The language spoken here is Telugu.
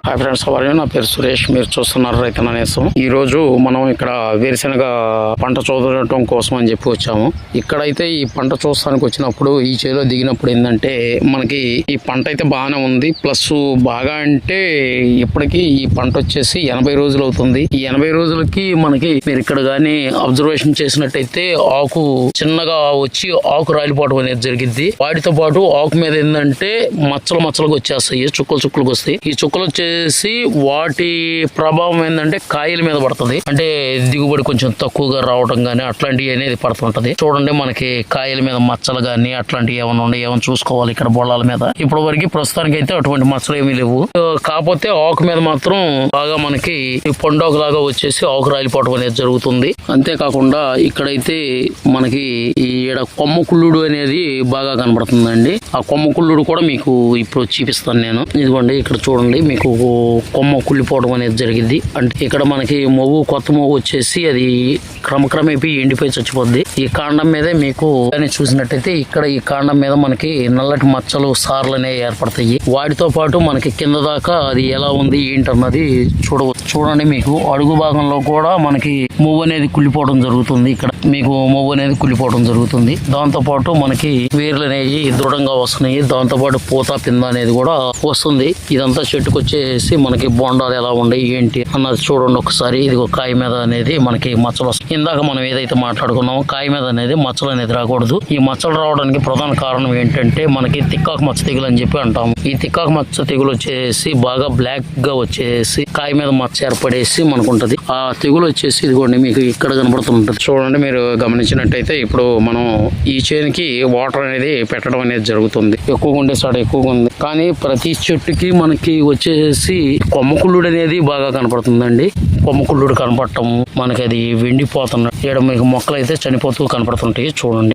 హాయ్ ఫ్రెండ్స్, అవర్ నా పేరు సురేష్. మీరు చూస్తున్నారు రైతన్న నేస్తం. ఈ రోజు మనం ఇక్కడ వేరుశెనగ పంట చూడటం కోసం అని చెప్పి వచ్చాము. ఇక్కడైతే ఈ పంట చూస్తానికి వచ్చినప్పుడు ఈ చేలో దిగినప్పుడు ఏంటంటే మనకి ఈ పంట అయితే బాగానే ఉంది. ప్లస్ బాగా అంటే ఇప్పటికీ ఈ పంట వచ్చేసి 80 రోజులు అవుతుంది. ఈ 80 రోజులకి మనకి మీరు ఇక్కడ గానీ అబ్జర్వేషన్ చేసినట్టయితే ఆకు చిన్నగా వచ్చి ఆకు రాలిపోవడం అనేది జరిగింది. వాటితో పాటు ఆకు మీద ఏంటంటే మచ్చలుగా వచ్చేస్తాయి, చుక్కలకు వస్తాయి. ఈ చుక్కలు వచ్చేసి వాటి ప్రభావం ఏంటంటే కాయల మీద పడుతుంది. అంటే దిగుబడి కొంచెం తక్కువగా రావడం గానీ అట్లాంటివి అనేది పడుతుంటది. చూడండి, మనకి కాయల మీద మచ్చలు గానీ అట్లాంటివి ఏమైనా ఉన్నాయి, ఏమైనా చూసుకోవాలి ఇక్కడ బొళ్ళాల మీద. ఇప్పటి వరకు ప్రస్తుతానికి అయితే అటువంటి మచ్చలు ఏమీ లేవు. కాకపోతే ఆకు మీద మాత్రం బాగా మనకి పొండోకు లాగా వచ్చేసి ఆకు రాలిపోవడం అనేది జరుగుతుంది. అంతేకాకుండా ఇక్కడైతే మనకి ఈ కొమ్మ కుళ్ళుడు అనేది బాగా కనబడుతుందండి. ఆ కొమ్మ కుళ్ళుడు కూడా మీకు ఇప్పుడు చూపిస్తాను నేను. ఇదిగోండి, ఇక్కడ చూడండి, మీకు కొమ్మ కుళ్ళిపోవడం అనేది జరిగింది. అంటే ఇక్కడ మనకి కొత్త మొవ్వు వచ్చేసి అది క్రమక్రమేపీ ఎండిపోయి చచ్చిపోద్ది. ఈ కాండం మీదే మీకు చూసినట్టయితే ఇక్కడ ఈ కాండం మీద మనకి నల్లటి మచ్చలు సార్లు అనేవి ఏర్పడతాయి. వాటితో పాటు మనకి కింద దాకా అది ఎలా ఉంది ఏంటన్నది చూడవచ్చు. చూడండి, మీకు అడుగు భాగంలో కూడా మనకి మొవ్వు అనేది కుళ్ళిపోవడం జరుగుతుంది. ఇక్కడ మీకు మొవ్వు అనేది కుళ్ళిపోవడం జరుగుతుంది. దాంతో పాటు మనకి వేర్లు అనేవి దృఢంగా వస్తున్నాయి. దాంతో పాటు పూత పింద అనేది కూడా వస్తుంది. ఇదంతా చెట్టుకు వచ్చేసి మనకి బొండాలు ఎలా ఉన్నాయి ఏంటి అన్నది చూడండి ఒకసారి. ఇది కాయ మీద అనేది మనకి మచ్చలు వస్తాయి. ఇందాక మనం ఏదైతే మాట్లాడుకున్నామో కాయ మీద అనేది మచ్చలు అనేది రాకూడదు. ఈ మచ్చలు రావడానికి ప్రధాన కారణం ఏంటంటే మనకి తిక్కాకు మచ్చ తెగులు అని చెప్పి అంటాము. ఈ తిక్కాకు మచ్చ తెగులు వచ్చేసి బాగా బ్లాక్ గా వచ్చేసి కాయ మీద మచ్చ ఏర్పడేసి మనకు ఉంటది. ఆ తెగులు వచ్చేసి ఇదిగోండి మీకు ఇక్కడ కనబడుతుంటది. చూడండి, మీరు గమనించినట్టయితే ఇప్పుడు మనం ఈ చేనికి వాటర్ అనేది పెట్టడం అనేది జరుగుతుంది. ఎక్కువగా ఉండే సాడ ఎక్కువగా ఉంది. కానీ ప్రతి చెట్టుకి మనకి వచ్చేసి కొమ్మకుళ్ళుడు అనేది బాగా కనపడుతుందండి. కొమ్మకుళ్ళుడు కనపడటం మనకి అది వెండిపోతున్నట్టు. ఇక్కడ మీకు మొక్కలు అయితే చనిపోతూ కనపడుతుంటాయి. చూడండి,